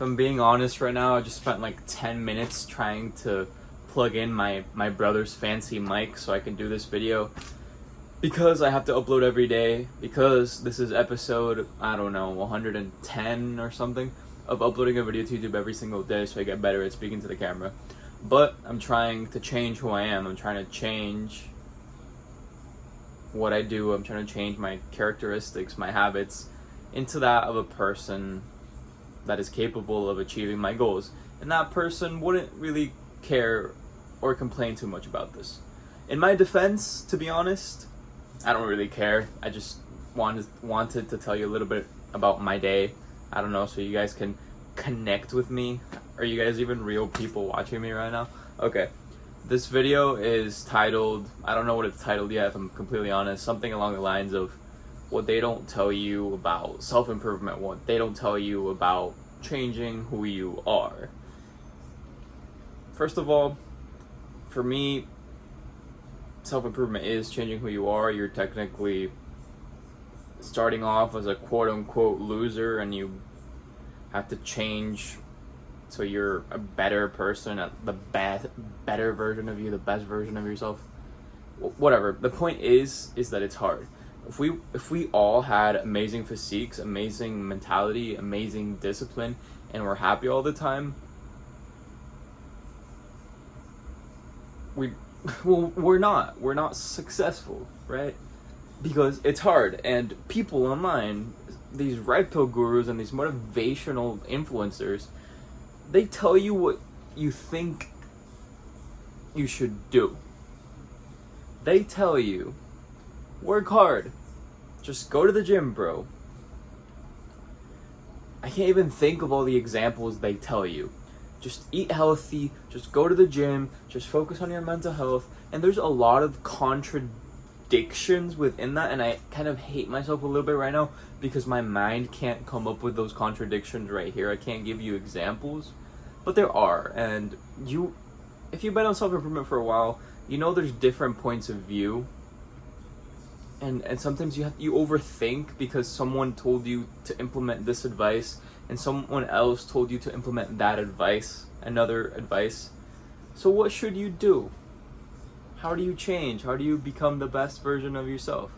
If I'm being honest right now, I just spent like 10 minutes trying to plug in my brother's fancy mic so I can do this video because I have to upload every day, because this is episode, I don't know, 110 or something of uploading a video to YouTube every single day so I get better at speaking to the camera. But I'm trying to change who I am. I'm trying to change what I do. I'm trying to change my characteristics, my habits into that of a person that is capable of achieving my goals. And that person wouldn't really care or complain too much about this. In my defense, to be honest, I don't really care. I just wanted to tell you a little bit about my day. I don't know, so you guys can connect with me. Are you guys even real people watching me right now? Okay. This video is titled, I don't know what it's titled yet if I'm completely honest, something along the lines of what they don't tell you about self-improvement, what they don't tell you about changing who you are. First of all, for me, self-improvement is changing who you are. You're technically starting off as a quote-unquote loser, and you have to change so you're a better person, the better version of you, the best version of yourself. Whatever. The point is that it's hard. If we all had amazing physiques, amazing mentality, amazing discipline, and we're happy all the time, we're not successful, right? Because it's hard, and people online, these red pill gurus and these motivational influencers, they tell you what you think you should do. They tell you, work hard, just go to the gym, bro. I can't even think of all the examples they tell you. Just eat healthy, just go to the gym, just focus on your mental health. And there's a lot of contradictions within that, and I kind of hate myself a little bit right now because my mind can't come up with those contradictions right here. I can't give you examples, but there are. And if you've been on self-improvement for a while, you know there's different points of view. And sometimes you overthink because someone told you to implement this advice and someone else told you to implement that advice, another advice. So what should you do? How do you change? How do you become the best version of yourself?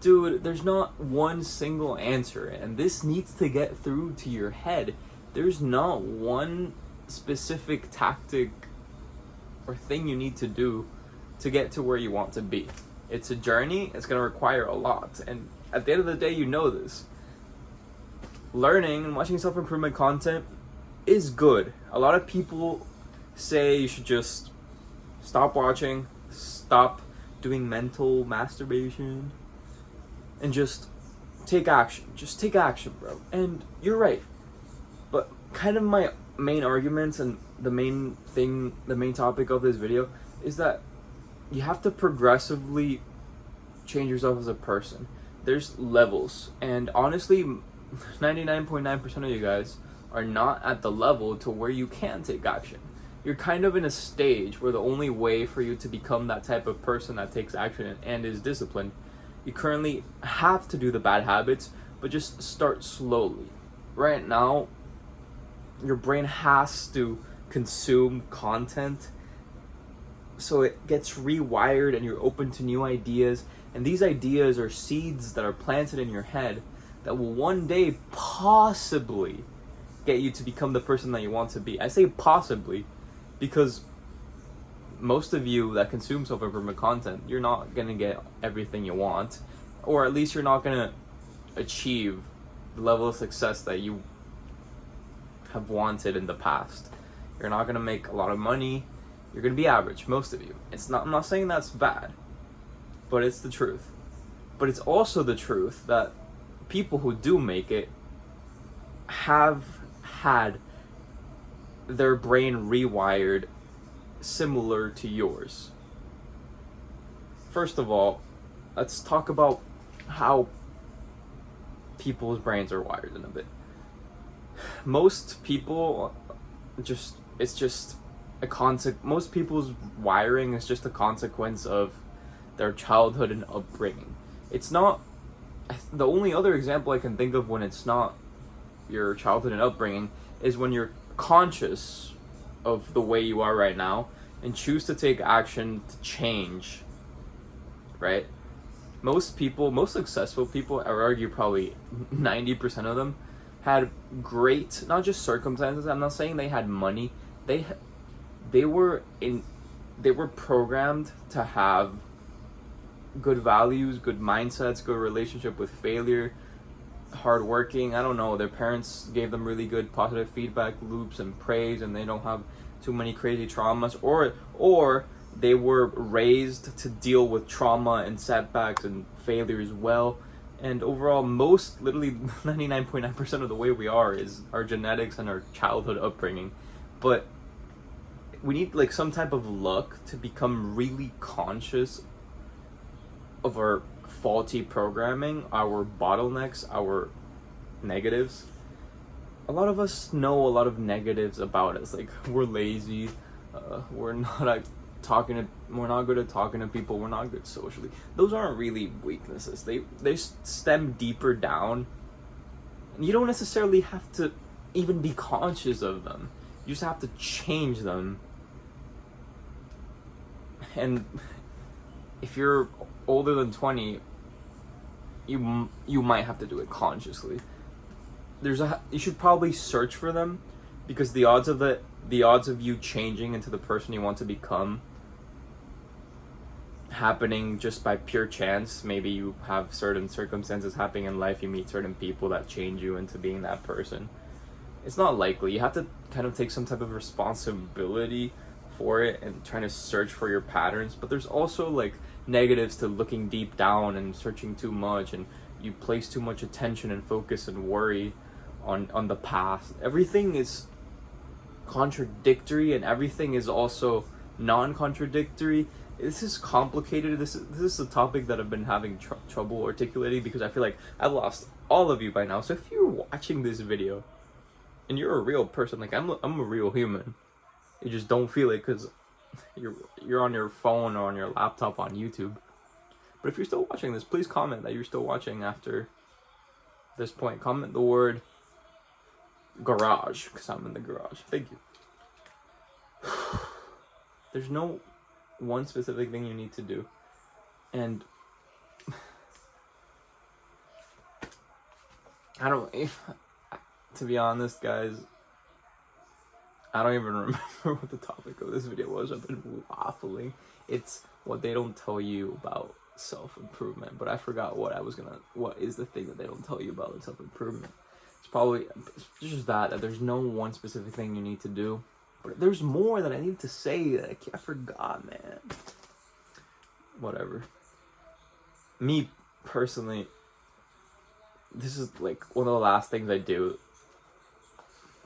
Dude, there's not one single answer, and this needs to get through to your head. There's not one specific tactic or thing you need to do to get to where you want to be. It's a journey. It's going to require a lot. And at the end of the day, you know this. Learning and watching self-improvement content is good. A lot of people say you should just stop watching, stop doing mental masturbation, and just take action. Just take action, bro. And you're right. But kind of my main arguments and the main topic of this video is that you have to progressively change yourself as a person. There's levels, and honestly 99.9% of you guys are not at the level to where you can take action. You're kind of in a stage where the only way for you to become that type of person that takes action and is disciplined, you currently have to do the bad habits, but just start slowly. Right now, your brain has to consume content so it gets rewired and you're open to new ideas. And these ideas are seeds that are planted in your head that will one day possibly get you to become the person that you want to be. I say possibly because most of you that consume self-improvement content, you're not going to get everything you want, or at least you're not going to achieve the level of success that you have wanted in the past. You're not going to make a lot of money. You're going to be average, most of you. I'm not saying that's bad, but it's the truth. But it's also the truth that people who do make it have had their brain rewired similar to yours. First of all, let's talk about how people's brains are wired in a bit. Most people most people's wiring is just a consequence of their childhood and upbringing. It's not, the only other example I can think of when it's not your childhood and upbringing is when you're conscious of the way you are right now and choose to take action to change, right? Most people, most successful people, I would argue probably 90% of them, had great, not just circumstances. I'm not saying they had money. They were programmed to have good values, good mindsets, good relationship with failure, hardworking. I don't know. Their parents gave them really good positive feedback loops and praise, and they don't have too many crazy traumas, or they were raised to deal with trauma and setbacks and failures well. And overall, literally 99.9% of the way we are is our genetics and our childhood upbringing. But we need like some type of luck to become really conscious of our faulty programming, our bottlenecks, our negatives. A lot of us know a lot of negatives about us, like we're lazy, we're not good at talking to people, we're not good socially. Those aren't really weaknesses. They stem deeper down. You don't necessarily have to even be conscious of them. You just have to change them. And if you're older than 20, you might have to do it consciously. You should probably search for them, because the odds of you changing into the person you want to become happening just by pure chance. Maybe you have certain circumstances happening in life, you meet certain people that change you into being that person. It's not likely. You have to kind of take some type of responsibility for it and trying to search for your patterns. But there's also like negatives to looking deep down and searching too much, and you place too much attention and focus and worry on the past. Everything is contradictory and everything is also non-contradictory. This is complicated. This is a topic that I've been having trouble articulating, because I feel like I've lost all of you by now. So if you're watching this video and you're a real person, like I'm a real human, you just don't feel it because you're on your phone or on your laptop on YouTube. But if you're still watching this, please comment that you're still watching after this point. Comment the word garage, because I'm in the garage. Thank you. There's no one specific thing you need to do. And to be honest, guys, I don't even remember what the topic of this video was. I've been waffling. It's what they don't tell you about self-improvement. But I forgot what is the thing that they don't tell you about self-improvement. It's probably just that there's no one specific thing you need to do. But there's more that I need to say that I forgot, man. Whatever. Me, personally, this is like one of the last things I do.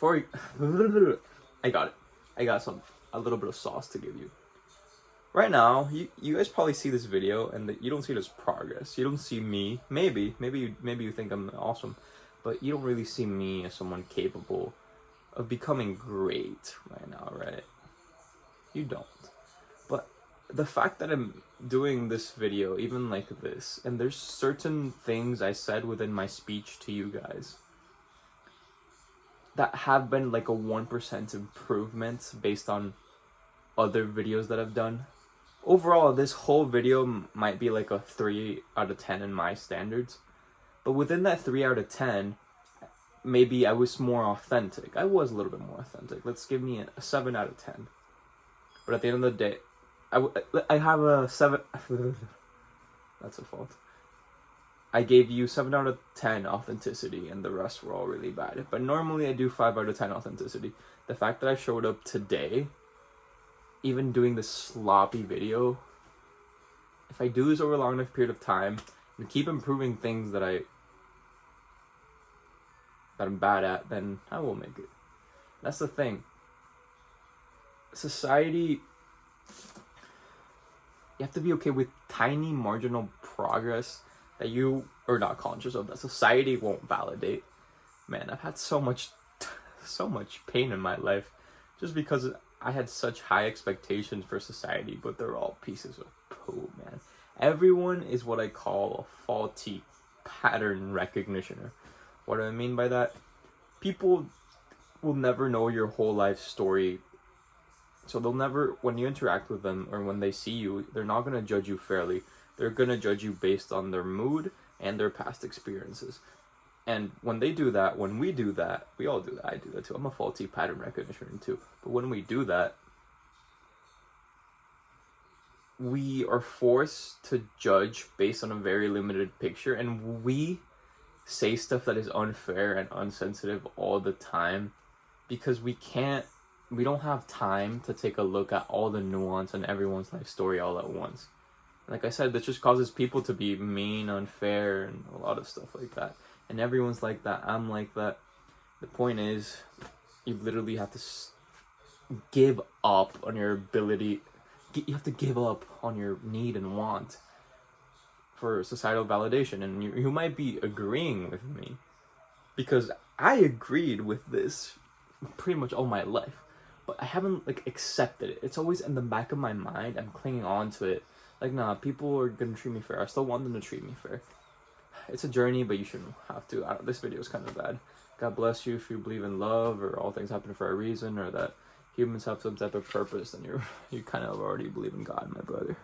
I got it. I got a little bit of sauce to give you. Right now, you guys probably see this video and you don't see it as progress. You don't see me. Maybe you think I'm awesome, but you don't really see me as someone capable of becoming great right now, right? You don't. But the fact that I'm doing this video, even like this, and there's certain things I said within my speech to you guys that have been like a 1% improvement based on other videos that I've done. Overall, this whole video might be like a 3 out of 10 in my standards. But within that 3 out of 10, maybe I was more authentic. I was a little bit more authentic. Let's give me a 7 out of 10. But at the end of the day, I have a 7... That's a fault. I gave you 7 out of 10 authenticity, and the rest were all really bad. But normally I do 5 out of 10 authenticity. The fact that I showed up today, even doing this sloppy video, if I do this over a long enough period of time and keep improving things that I'm bad at, then I will make it. That's the thing. Society, you have to be okay with tiny marginal progress that you are not conscious of, that society won't validate. Man, I've had so much pain in my life just because I had such high expectations for society, but they're all pieces of poo, man. Everyone is what I call a faulty pattern recognitioner. What do I mean by that? People will never know your whole life story. So they'll never, when you interact with them or when they see you, they're not going to judge you fairly. They're going to judge you based on their mood and their past experiences. And when they do that, when we do that, we all do that. I do that too. I'm a faulty pattern recognition too. But when we do that, we are forced to judge based on a very limited picture. And we say stuff that is unfair and unsensitive all the time because we don't have time to take a look at all the nuance in everyone's life story all at once. Like I said, this just causes people to be mean, unfair, and a lot of stuff like that. And everyone's like that. I'm like that. The point is, you literally have to give up on your ability. You have to give up on your need and want for societal validation. And you might be agreeing with me because I agreed with this pretty much all my life. But I haven't accepted it. It's always in the back of my mind. I'm clinging on to it. Nah, people are gonna treat me fair. I still want them to treat me fair. It's a journey, but you shouldn't have to. This video is kind of bad. God bless you if you believe in love or all things happen for a reason or that humans have some type of purpose, then you kind of already believe in God, my brother.